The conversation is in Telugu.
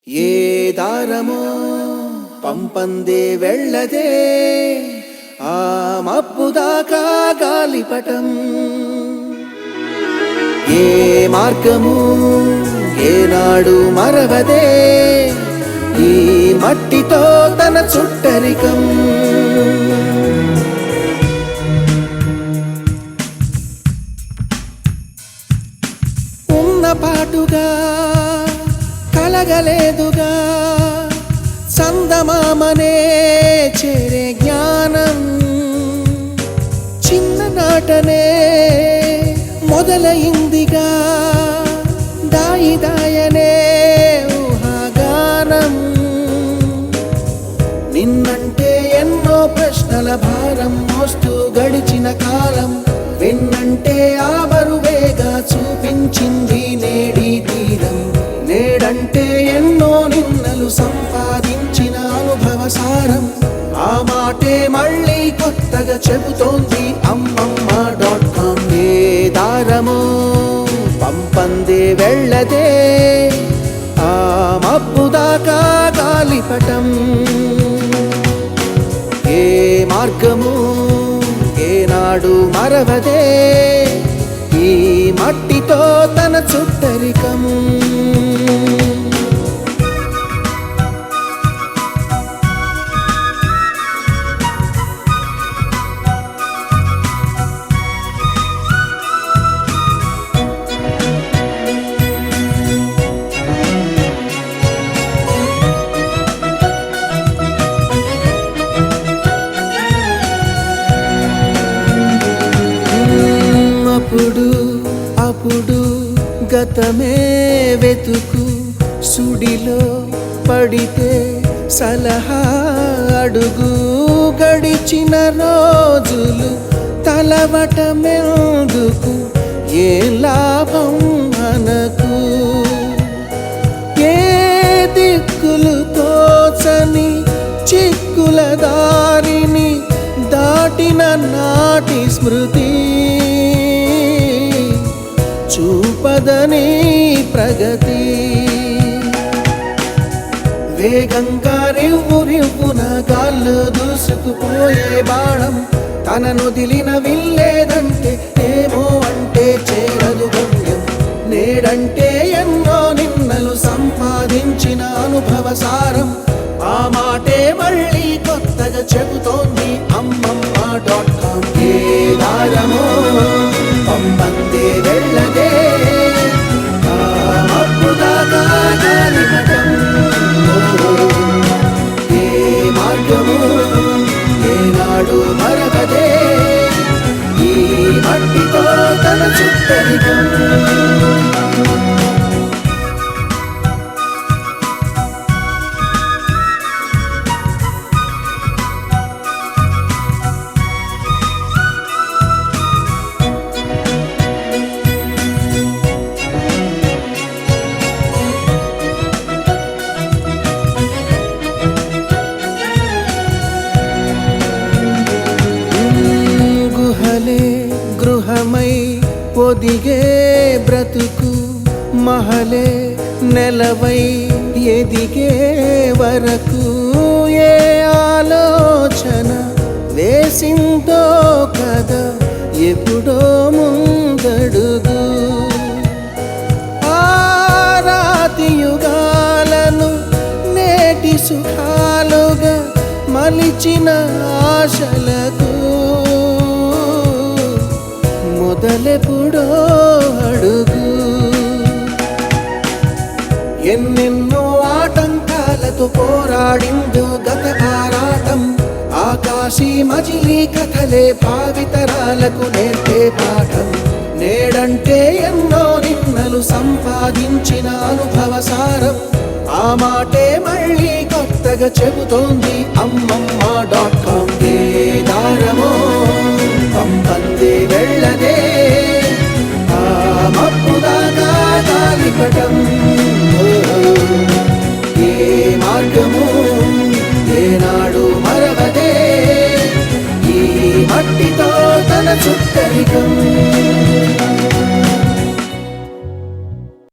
ఏ దారమో పంపందే వెళ్ళదే ఆ మబ్బుదాకా గాలిపటం ఏ మార్గము ఏనాడు మరవదే ఈ మట్టితో తన చుట్టరికం ఉన్న పాటుగా కలగలేదుగా చందమామనే చేరే జ్ఞానం చిన్ననాటనే మొదలైందిగా దాయి దాయనే ఊహాగానం నిన్నంటే ఎన్నో ప్రశ్నల భారం మోస్తూ గడిచిన కాలం వెన్నంటే ఆ బరువేగా చూపించింది నేడి తీరం నేడంటే ఎన్నో నిన్నలు సంపాదించిన అనుభవ సారం ఆ మాటే మళ్ళీ కొత్తగా చెబుతోంది అమ్మమ్మ.com ఏ దారమో పంపందే వెళ్ళదే ఆ మబ్బుదాకా గాలిపటం ఏ మార్గము ఏనాడు మరవదే ఈ మట్టితో తన చుట్టరికం అప్పుడు గతమే వెతుకు సుడిలో పడితే సలహా అడుగు గడిచిన రోజులు తలవటమెందుకు ఏ లాభం మనకు ఏ దిక్కులు తోచని చిక్కుల దారిని దాటిన నాటి స్మృతి చూపదని ప్రగతి వేగంగా రివ్వున గాల్లో దూసుకుపోయే బాణం తనను దిలిన విల్లేదంటే ఏమో అంటే చేరదు గమ్యం నేడంటే ఎన్నో నిన్నలు సంపాదించిన అనుభవ సారం ఆ మాటే మళ్ళీ కొత్తగా చెబుతోంది అమ్మమ్మ.com ఏ దారమో పంపందే వెళ్ళదే ఆ మబ్బుదాకా గాలిపటం ఏ మార్గము ఏనాడు మరవదే ఈ మట్టితో తన చుట్టరికం గృహమై ఒదిగే బ్రతుకు మహలే నెలవై ఎదిగే వరకు ఏ ఆలోచన వేసిందో కదా ఎప్పుడో ముందడుగు ఆ రాతి యుగాలను నేటి సుఖాలుగా మలిచిన ఆశలకు మొదలెప్పుడో అడుగు ఎన్నెన్నో ఆటంకాలతో పోరాడిందో గత ఆరాటం ఆకాశీ మజిలీ కథలే భావితరాలకు నేర్పే పాఠం నేడంటే ఎన్నో నిన్నలు సంపాదించిన అనుభవ సారం ఆ మాటే మళ్ళీ కొత్తగా చెబుతోంది అమ్మమ్మ.com ఏ దారమో పంపందే వెళ్ళదే ఆ మబ్బుదాకా గాలిపటం ఏ మార్గము ఏనాడు మరవదే ఈ మట్టితో తన చుట్టరికం